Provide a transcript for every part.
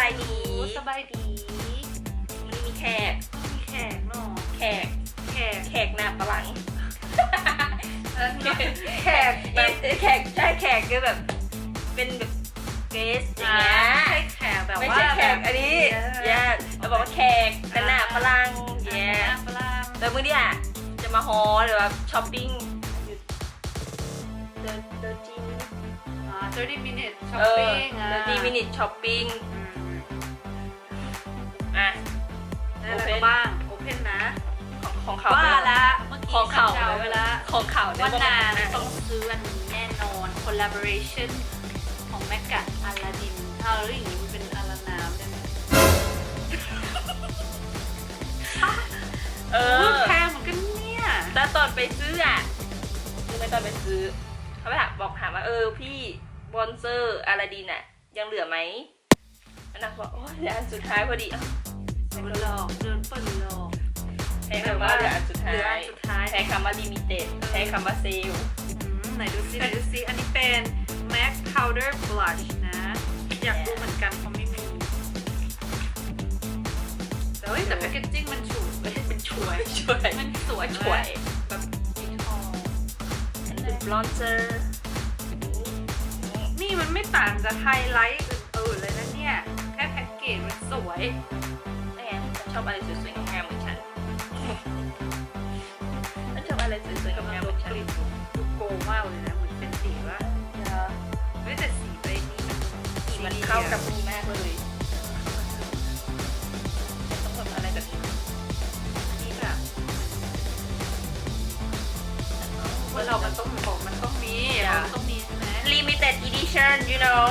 ายดี สบายดี วันนี้มีแขก มีแขกเนาะ แขกหน้าฝรั่ง แขกแบบ แขกใช่แขกคือแบบเป็นแบบเกสอย่างเงี้ย ไม่ใช่แขกแบบ ไม่ ว่า ใช่แขกอันนี้เราบอกว่าแขกแต่หน้าฝรั่งแย่ ฝรั่ง แล้วมื้อนี้อ่ะจะมาฮอลหรือว่าช้อปปิ้งเดินจีน 30 minutes ช้อป เออ ปิ้ง เดินจีนมินิช้อปปิ้งอ่ะ ได้อะไรบ้างโอเพนนะ ของเขา ว่าละเมื่อกี้ ของเขา เดาไปละ ของเขา ว่า เนี่ย นาน อ่ะ ต้องซื้ออันนี้แน่นอน collaboration ของแมกกะอาลาดินเอาแล้วอย่างนี้มันเป็นอาราน้ำได้ไหม เออ แพงเหมือนกันเนี่ย แต่ตอนไปซื้ออ่ะคือไม่ตอนไปซื้อเขาไปถามว่าพี่บอนเซอร์อาลาดินอ่ะยังเหลือไหมอันนั้นบอกโอ้ยเหลืออันสุดท้ายพอดี เดินหลอกเดินเปิดหลอก ใช้คำว่าเหลืออันสุดท้า เหลืออั ย นสุดท้าย ใช้คำว่าลิมิเต็ดใช้คำว่าเซล ไหนดูซิอันนี้เป็น MAC Powder Blush นะ อยากดูเหมือนกันเพราะไม่มีแต่ว่าแต่แพคเกจจิ้งมันฉูดมันช่วย ช่วย มันสวย ช่วย แบบสีทอง อันนี้เป็นบลอนเซอร์ นี่มันไม่ต่างจากไฮไลท์อื่นๆเลยนะเนี่ย แค่แพ็กเกจมันสวย นี่ไงฉันชอบอะไรสวยๆงามๆเหมือนฉันฉันชอบอะไรสวยๆงามๆเหมือนฉัน ดูโกงมากเลยนะเหมือนเป็นสีว่าไม่แต่สีไปนี่ สีมันเข้ากับมีมากเลยต้องทำอะไรแบบนี้ นี่แบบว่าเรามันต้องบอกมันต้องมีมันต้องมีใช่ไหม limited edition you know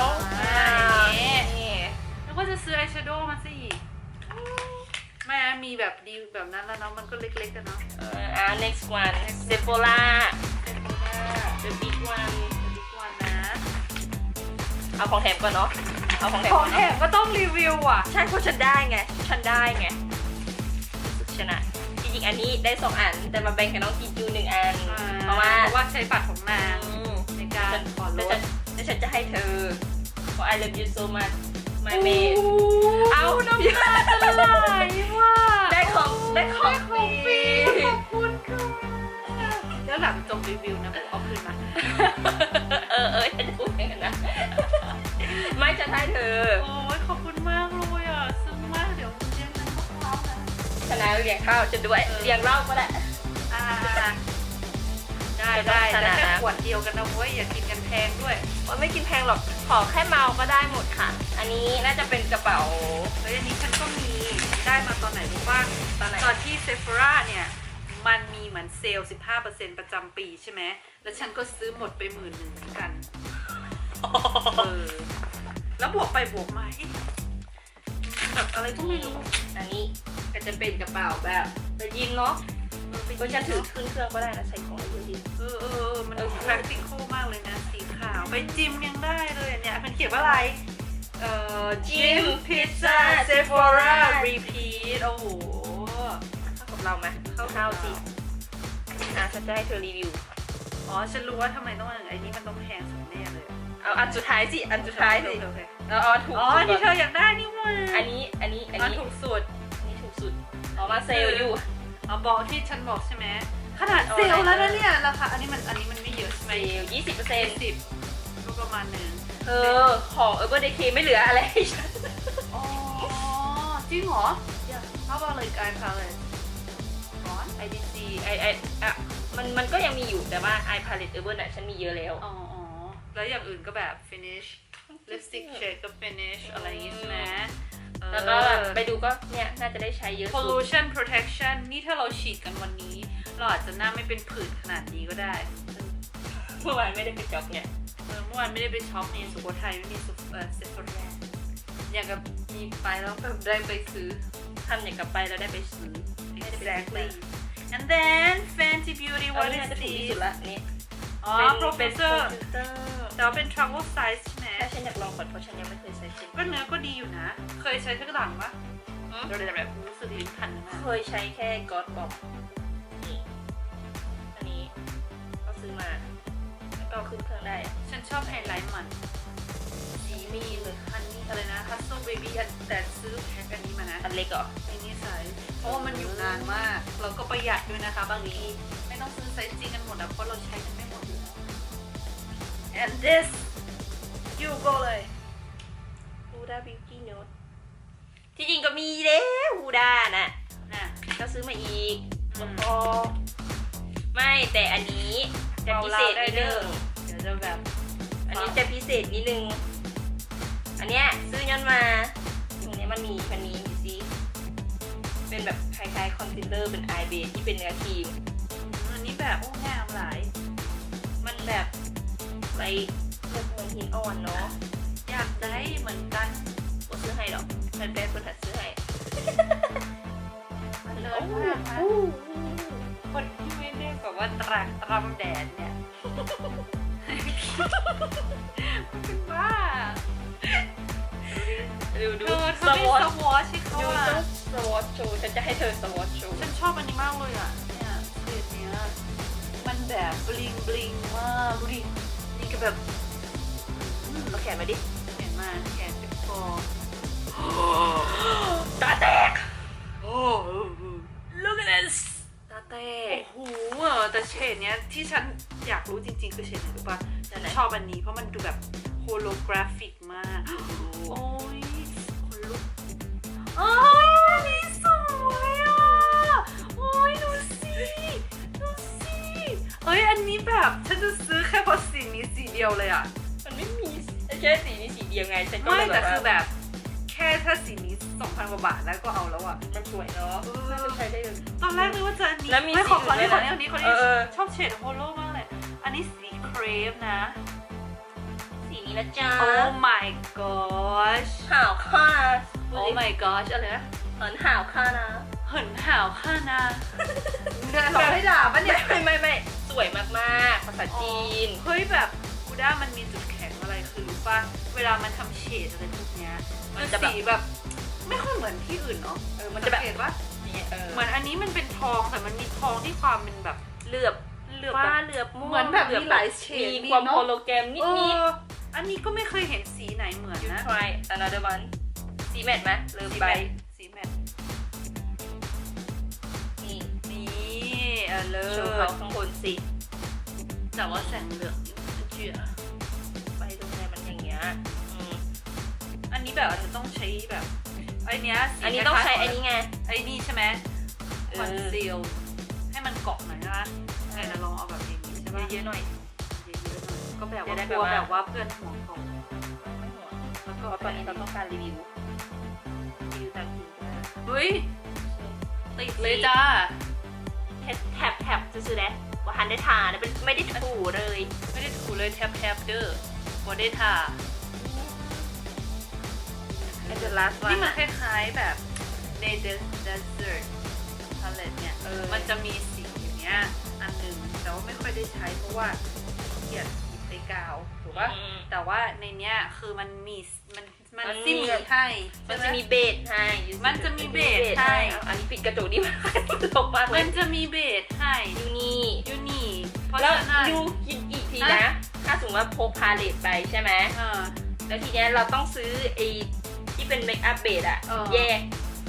นี่ แล้วก็จะซื้ออายแชโดว์มาสิแม่มีแบบดีแบบนั้นแล้วเนาะมันก็เล็กๆกันเนาะ next one Sephora the big one ดีกว่านะ เอาของแถมก่อนเนาะเอาของแถม ข ก่ อ อง น แถ เนาะ มก็ต้องรีวิวอ่ะ ใช่เพราะฉันได้ไงชนะจริงๆอันนี้ได้2อันแต่มาแบ่งกับน้องกินจู1อันเพราะว่า ใช้บัตรของนางในการขอลด แล้วฉันจะให้เธอเพราะ I love you so much my maid เอาน้ำตาจะไหล ว่า ได้ของฟรี ขอบคุณค่ะแล้วหลังจบรีวิวนะผมเอาคืนมา ฉันจะพูดอย่างนั้นนะไม่จะให้เธอ โอ้ยขอบคุณมากเลยอ่ะซึ้งมากเดี๋ยวเลี้ยงน้ำมะพร้าวนะ ชนะเลี้ยงข้าวจะด้วยเลี้ยงเหล้าก็ได้ ได้แต่แค่ขวดเดียวกันนะเว้ยอย่ากินกันแพงด้วย ว่าไม่กินแพงหรอกขอแค่เมาก็ได้หมดค่ะ อันนี้น่าจะเป็นกระเป๋า แล้วอันนี้ฉันก็มีได้มาตอนไหนรู้ป่ะ ตอนไหน ตอนที่เซฟ h ราเนี่ยมันมีเหมือนเซลล์ 15% ประจำปีใช่ไหมแล้วฉันก็ซื้อหมดไป11,000เหมือนกันแล้วบวกไปบวกมาแบบอะไรก็ไม่รู้ อันนี้ก็จะเป็นกระเป๋าแบบไปยิมเนาะก็ฉันถือขึ้นเครื่องก็ได้นะใช้ของอะไรดี มันpractical มากเลยนะสีขาวไปจิมยังได้เลยเนี่ยมันเขียนว่าอะไรจิมพิซซ่าเซฟ h รารีพีทโอ้โห เข้ากับเราไหมเข้าสิฉันจะให้เธอรีวิว อ๋อฉันรู้ว่าทำไมต้องไอ้นี้มันต้องแพงสุดแน่เลย เอาอันสุดท้ายสิอันสุดท้ายสิ โอเค เอาถูก อ๋อที่เธออยากได้นี่ว่า อันนี้ ถูกสุด ถูกสุดเอามาเซลอยู่ เอาบอกที่ฉันบอกใช่ไหมขนาดเซลแล้วนะเนี่ยราคาอันนี้มันไม่เยอะใช่ไหม เซล 10ก็ประมาณนึง ของUrban Decay ไม่เหลืออะไรให้ฉัน อ๋อจริงเหรอ How about like eye palette ร้อน IDC มันก็ยังมีอยู่แต่ว่า Eye Palette Urban ฉันมีเยอะแล้ว อ๋อแล้วอย่างอื่นก็แบบ finish lipstick shade กับ finish อะไรอย่างงี้ใช่ไหม แล้วก็ไปดูก็เนี่ยน่าจะได้ใช้เยอะสุด pollution protection นี่ถ้าเราฉีดกันวันนี้ เราอาจจะหน้าไม่เป็นผื่นขนาดนี้ก็ได้ เมื่อวานไม่ได้ไปจ็อบเนี่ย เมื่อวานไม่ได้ไปช็อปในสุโขทัยไม่มีเซฟ h ราอย่างกับมีไปแล้วแบบได้ไปซื้อ ทำอย่างกับไปแล้วได้ไปซื้อ exactly and then Fenty Beauty what is จะถูกที่ this สุดละนี่ อ๋อ professor แต่ว่าเป็น travel size ใช่ไหม ถ้าฉันอยากลองก่อนเพราะฉันยังไม่เคยใช้ชิ้น ก็เนื้อก็ดีอยู่นะ เคยใช้ข้างหลังปะเดี๋ยวแบบรู้สึกลิ้นพันมาก เคยใช้แค่ก๊อตบอกนี่อันนี้ก็ซื้อมาแล้วก็ขึ้นเครื่องได้ ฉันชอบไฮไลท์มันสี มีเลยฮันนี่อะไรนะฮัสโซเบบี้แต่ซื้อแพ็คอันนี้มานะ อันเล็กเหรอ ไอ้นี่ไซส์เพราะว่ามันอยู่นานมากเราก็ประหยัดด้วยนะคะบางทีไม่ต้องซื้อไซส์จริงกันหมดอะเพราะเราใช้กันไม่หมดอยู่แล้ว and this you go เลย ฮูด้าบิวตี้โนตที่จริงก็มีแล้วฮูด้าน่ะ น่ะ ก็ซื้อมาอีกแล้วก็ไม่แต่อันนี้จะพิเศษนิดนึง เดี๋ยวจะแบบ อันนี้จะพิเศษนิดนึงอันเนี้ยซื้อย้อนมาตรงนี้มันมีซิเป็นแบบคล้ายๆคอนซีลเลอร์เป็นไอเบสที่เป็นเนื้อครีม อันนี้แบบโอ้งามหลาย มันแบบไปเลือกเหมือนหินอ่อนเนาะ อยากได้เหมือนกัน ก็ซื้อให้หรอกแฟนๆคนถัดซื้อให้ มันเลิศมากนะคนที่ไม่ได้แบบว่าตรากตรำแดดเนี่ย มันเป็นบ้า ดู เธอ ส ไม่ วอต สวอชให้เขา ดู อะ สวอตโชว์ฉันจะให้เธอสวอตโชว์ ฉันชอบอันนี้มากเลยอ่ะเนี่ยเศษเนี้ยมันแบบบลิงบลิงมากดูดินี่ก็แบบ เอาแขนมาดิ เห็นมาแขนเป็นคอ ตาแตก โอ้ Look at this ตาแตก โหแต่เฉดเนี้ยที่ฉันอยากรู้จริงๆคือเฉดไหนรู้ป่ะฉันชอบอันนี้เพราะมันดูแบบโฮโลกราฟิกมากโอ้ยคนลุกโอ้ยอันนี้สวยอ่ะโอ้ยดูสิดูสิเอ้ยอันนี้แบบฉันจะซื้อแค่เพราะสีนี้สีเดียวเลยอ่ะ มันไม่มีแค่สีนี้สีเดียวไงฉันก็ ไม่ เลย แต่ ว่า คือแบบแค่ถ้าสีนี้ 2,000 กว่าบาทแล้วก็เอาแล้วอ่ะ มันสวยเนาะน่าจะใช้ได้เลย ตอนแรกนึกว่าจะอันนี้ แล้วมี ไม่ สี ขอ อื่น นี้ ด้วย ขอ นะ นี้คน เอ นี้ อ ชอบเฉดโฮโลมากเลยอันนี้สีเครปนะ สีนี้นะจ๊ะ Oh my gosh ห่าวค่า Oh my gosh อะไรนะ เหินห่าวค่านะ เหินห่าวข้านะหลอกให้ด่าปะเนี่ย ไม่สวยมากๆภาษาจีน เฮ้ยแบบกูด้ามันมีจุดแข็งอะไรคือรู้ป่ะเวลามันทำเฉดอะไรพวกเนี้ย มันจะแบบ สีแบบไม่ค่อยเหมือนที่อื่นเนาะ มันจะแบบ สังเกตว่า เนี่ยเหมือนอันนี้มันเป็นทองแต่มันมีทองที่ความเป็นแบบ เหลือบ ฟ้า เหลือบม่วง เหมือนแบบมีหลายเฉด มีความ เนอะ โฮโลแกรมนิด อันนี้ก็ไม่เคยเห็นสีไหนเหมือน ๆ You นะ try another one สีแมทไหมเริ่ม สี ไป แมทสีแมท นี่ นี่เลิ โชว์เขาข้างบนสิ แต่ว่าแสงเหลืองนี่มันเจือ ไปตรงไหนมันอย่างเงี้ยอืม อันนี้แบบอาจจะต้องใช้แบบไอเนี้ยสี อันนี้ต้องใช้ คล้ายๆ ไอ้นี่ไง ไอ้นี่ใช่ไหม เออ คอนซีลให้มันเกาะหน่อยนะไหนจะลองเอาแบบอย่างนี้ใช่ปะ เยอะๆหน่อย เยอะๆหน่อยก็แบบ จะ ว่า ได้ กลัว แบบว่า แบบว่าเพื่อนห่วงเขา ไม่ห่วง แล้ว เพ ก็ ราะว่าตอนนี้เราต้องการรีวิวตามจริง เฮ้ย ติด เล เลย ย จ้า แท็บซื้อๆแล้วว่าฮันได้ทานะเป็นไม่ได้ถูเลย ไม่ได้ถูเลยแทบเด้อบอได้ทา And the last one นี่มันคล้ายๆแบบ Day Desert Palette เนี่ย มันจะมีสีอย่างเงี้ยอันหนึ่งแต่ว่าไม่ค่อยได้ใช้เพราะว่าเกลียดหยิบไปกาวถูกปะ อืม แต่ว่าในเนี้ยคือมันมีมัน มัน ซิม มี ให้ มัน ใช่ไห จะมีเบสให้ มันจะมีเบสให้ อันนี้ปิดกระจกนี่มันตลกมากเล มั ย นจะมีเบสให้ ยูนี่ ยูนี่เพราะ แล้ว ฉะนั้น ยูคิดอีกทีนะ ถ้าสมมติว่าพกพาเลตไปใช่ไหม เออ แล้วทีเนี้ยเราต้องซื้อไอ้ที่เป็นเมคอัพเบสอะ เออ แยก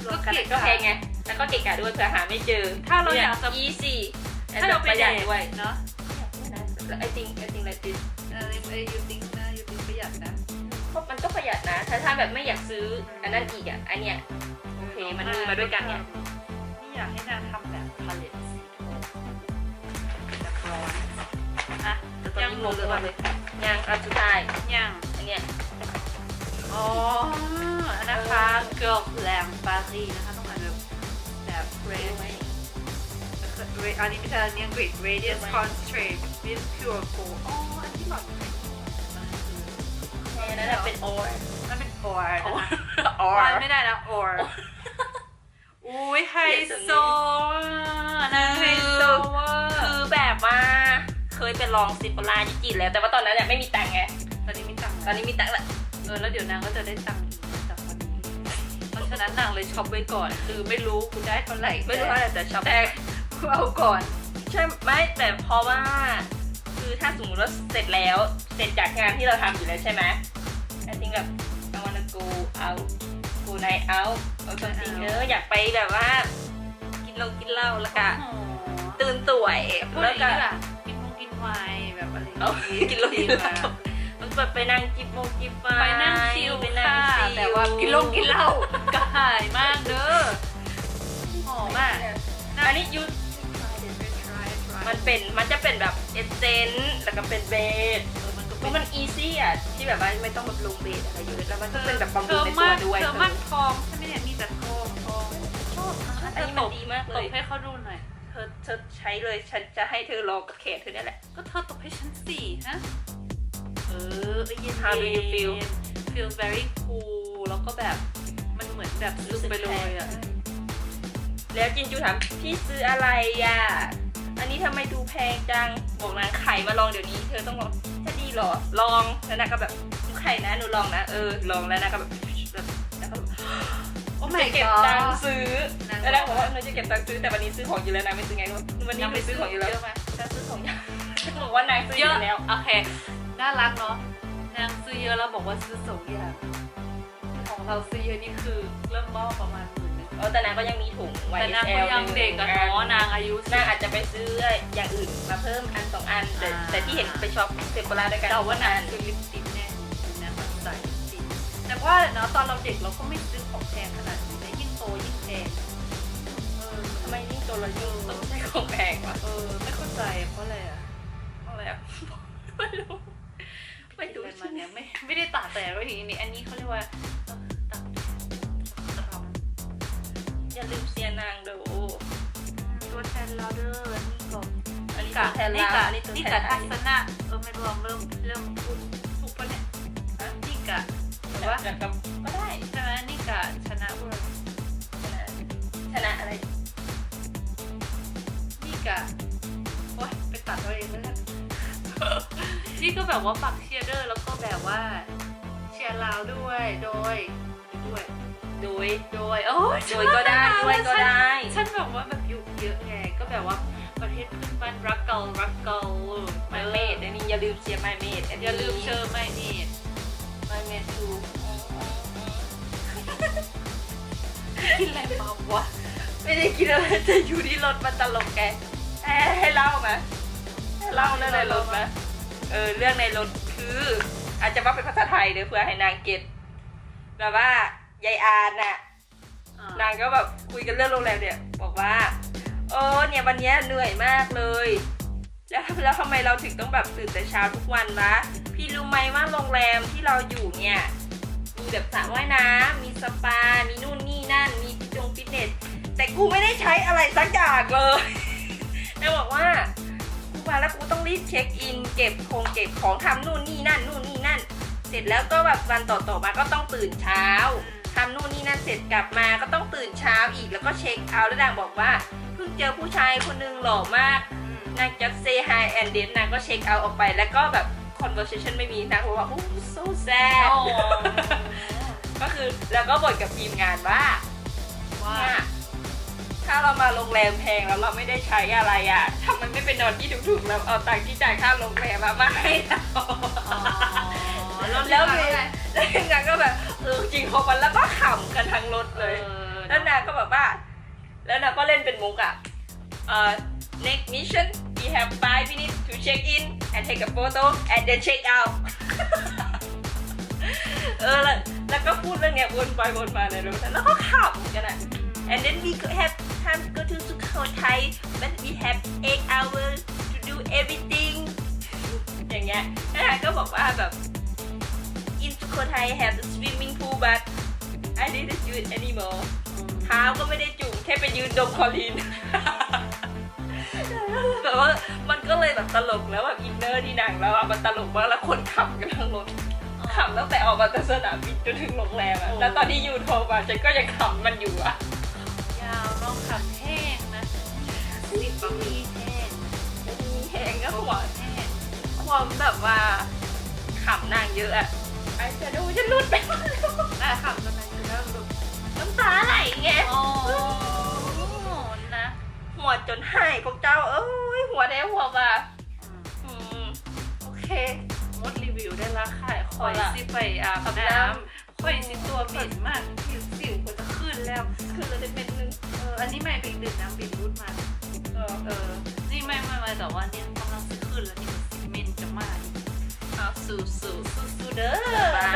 ก็เกะกะ ก็แพงไง แล้วก็เกะกะด้วยเผื่อหาไม่เจอ ถ้าเราอยากจะ อีซี่ ถ้าเราไป ประห เด ยัด ท ด้วย เนาะ ไอติงlike this ยูติงนะยูติงประหยัดนะ เพราะมันก็ประหยัดนะ ถ้าแบบไม่อยากซื้ออันนั้นอีกอะอันเนี้ย โอเคมันมีมาด้วยกันเนี่ย นี่อยากให้นางทำแบบพาเลตสีทองแบบร้อนอ่ะ แต่ตอนนี้งงเลยว่าเลยยังอันสุดท้าย ยัง อันเนี้ย อ๋อนะคะ Girl Glam Paris นะคะต้องอ่านแบบ red อันนี้ไม่ใช่อันนี้อังกฤษ Radiance Concentrate with Pure Gold อ๋ออันที่หล่อนใช้ อันนั้นนะเป็นโอร์ มันเป็น or นะคะ ออ or ร์ ไม่ได้นะ or อุ้ยไฮโซนะไฮโซว่า คือแบบว่าเคยไปลองซิปโปล่าญี่ปุ่นแล้ว แต่ว่าตอนนั้นเนี่ยไม่มีตังค์ไง ตอนนี้มีตังค์ ตอนนี้มีตังค์ละ แล้วเดี๋ยวนางก็จะได้ตังค์อีกจากวันนี้ เพราะฉะนั้นนางเลยช็อปไว้ก่อน คือไม่รู้คุณได้เท่าไหร่ ไม่รู้เท่าไหร่แต่ชอบ แต่เอาก่อน ใช่ไหมแต่เพราะว่า คือถ้าสมมติว่าเสร็จแล้วเสร็จจากงานที่เราทำอยู่แล้วใช่ไหม I think something แบบ I wanna go out go night out or something อยากไปแบบว่ากินเหล้าแล้วก็ตื่นต่วย แล้ แล้ว ว ก็ ก็ กินไวน์แบบอะไร เอากินเหล้ามันแบบไปนั่งจิบไฟ ไปนั่งชิล ไปนั่ง ค่ะ ชิล แต่ว่ากินเหล้ากระหายมากเด้อหอมอ่ะ อันนี้ยูมันจะเป็นแบบเอเซนต์แล้วก็เป็นเบส มันก็ เพ เป็น ราะมันอีซี่อ่ะที่แบบว่าไม่ต้องแบบลงเบสอะไรเยอะแล้วมันก็เป็นแบบบำรุงในตัวด้วย เธอมันทองใช่ไหมเนี่ยมีแต่ทองชอบ อันนี้มันดีมากเล ต ย บให้เขาดูหน่อย เธอใช้เลยฉันจะให้เธอลองกับเขตเธอเนี่ยแหละ ก็เธอตบให้ฉันสิฮะเย็น How do you feel feel very cool แล้วก็แบบมันเหมือนแบบซึมไปเลยอ่ะ แล้วจินจูถามพี่ซื้ออะไรอ่ะอันนี้ทำไมดูแพงจังบอกนางไข่มาลองเดี๋ยวนี้เธอต้องลองจะดีเหรอลองแล้วนางก็แบบไข่นะหนูลองนะลองแล้วนางก็แบบแล้วก็แบบ โอ้ จะ my เก็บ god ตังค์ซื้อแล้วนางบอกว่าหนูจะเก็บตังค์ซื้อแต่วันนี้ซื้อของอยู่แล้วนางไม่ซื้อไงวันนี้หนูซื้อของอยู่แล้ว เยอะไหม นางซื้อของอย่างบอกว่านางซื้อ เย อ อะ ยู่แล้ว โอเคน่ารักเนาะนางซื้อเยอะแล้วบอกว่าซื้อสองอย่างของเราซื้อเยอะนี่คือเริ่มมอบประมาณ10,000 แต่นางก็ยังมีถุง แต่นางก็ YSL ยังเด็กอะเนาะนางอายุ นางอาจจะไปซื้ออย่างอื่นมาเพิ่มอันสองอันแต่ที่เห็นไปช็อปเซฟโบราด้วยกัน แต่ว่านางซื้อลิปสติกแน่นางมันใส่ลิปสติกแต่ว่าเนาะตอนเราเด็กเราก็ไม่ซื้อของแพงขนาดนี้นะยิ่งโตยิ่งแพง ทำไมยิ่งโตเรายิ่งต้องใช้ของแพงวะ ไม่เข้าใจเพราะอะไรอะ อะไรอ่ะไม่รู้ไม่ ดู รู้ มันเนี่ยไม่ได้ตากแต่ว่าอย่างนี้อันนี้เขาเรียกว่าตักรำ อย่าลืมเสียนางเด้อ ตัวแทนเราเด้อนี่ก่อน อันนี้ตัวแทนลาวอันนี้ตัว นี่ แท กะ นไท ทั ย ศนะไม่รวมเริ่มพูดถูกปะเนี่ยนี่กะแต่ว่า แต่ก็ได้ ใช่ไหมนี่กะชนะพวกเรา ชนะอะไร นี่กะโอ๊ยไปตัดเอาเองแล้วกันนี่ก็แบบว่าปักเชียร์เดอร์แล้วก็แบบว่าเชียร์ลาวด้วยโดย โดย โอ้ย โดยก็ได้ด้วยก็ได้ ฉันแบบว่าแบบยุเยอะไงก็แบบว่าประเทศเพื่อนบ้านรักเก่าไม่เมดอันนี้อย่าลืมเชียร์ไม่เมด อย่าลืมเชิญไม่นี่ ไม่เมดทู กินอะไรมาวะ ไม่ได้คิดว่าจะอยู่ที่รถมันตลกแกให้เล่าไหมให้เล่าเรื่องในรถไหมเรื่องในรถคืออาจจะว่าเป็นภาษาไทยเดี๋ยวเพื่อให้นางเก็ตแบบว่ายายอานน่ะนางก็แบบคุยกันเรื่องโรงแรมเนี่ยบอกว่าเนี่ยวันนี้เหนื่อยมากเลยแล้วทำไมเราถึงต้องแบบตื่นแต่เช้าทุกวันวะพี่รู้ไหมว่าโรงแรมที่เราอยู่เนี่ยมีแบบสระว่ายน้ำมีสปา มีนู่นนี่นั่นมีฟิตเนสแต่กูไม่ได้ใช้อะไรสักอย่างเลยนางบอกว่ากูมาแล้วกูต้องรีบเช็คอินเก็บของทำนู่นนี่นั่นเสร็จแล้วก็แบบวันต่อมาก็ต้องตื่นเช้าทำนู่นนี่นั่นเสร็จกลับมาก็ต้องตื่นเช้าอีกแล้วก็เช็คเอาท์แล้วนางบอกว่าเพิ่งเจอผู้ชายคนนึงหล่อมากนางจะ say hi and then นางก็เช็คเอาท์ออกไปแล้วก็แบบ conversation ไม่มีนางบอกว่า oh so sad ก็คือแล้วก็บ่นกับทีมงานว่าถ้าเรามาโรงแรมแพงแล้วเราไม่ได้ใช้อะไรอ่ะทำไมไม่เป็นนอนที่ถูกๆแล้วเอาตังค์ที่จ่ายค่าโรงแรมมาให้เราแล้วทีมงานก็แบบจริงของมันแล้วก็ขำกันทั้งรถเลยแล้วนางก็แบบว่าแล้วนางก็เล่นเป็นมุกอ่ะnext mission we have 5 minutes to check in and take a photo and then check out แล้วก็พูดเรื่องเนี้ยวนไปวนมาในรถแล้วก็ขำกันอ่ะ and then we have time to go to Sukhothai but we have 8 hours to do everything อย่างเงี้ยแล้วนางก็บอกว่าแบบ in Sukhothai have the swimming pool but I didn't do it anymore เท้าก็ไม่ได้จุ่มแค่ไปยืนดมคลอรีน แต่ว่ามันก็เลยแบบตลกแล้วแบบอินเนอร์ที่หนังแล้วมันตลกมากแล้วคนขำกันทั้งรถขำตั้งแต่ออกมาจากสนามบินจนถึงโรงแรมอะแล้วตอนที่ยูโทรมาฉันก็ยังขำมันอยู่อะ ยาวน้องขำแห้งนะสิบบะหมี่แห้ง มีแหงก็หัว แห้ง ความแบบว่าขำนางเยอะอะไอ้จะดูฉันรุดไปหมดแล้ว แต่ขำตอนนั้นคือเริ่มรู้ น้ำตาไหลไง อ๋อนะ หัวจนหายพวกเจ้าหัวแดงหัวว่ะโอเค มดรีวิวได้ละขายข คอยสิไปอาบน้ำคอยสิตัวเหม็นมากสิวก็จะขึ้นแล้ว คือเราได้เม็ดนึง อันนี้ไม่ไปดื่มน้ำบินรูดมา นี่ไม่แต่ว่าเนี่ยกำลังจะขึ้นแล้วนี่มันเหม็นจะมาก เอาสู้ สู้ๆเด้อ บาย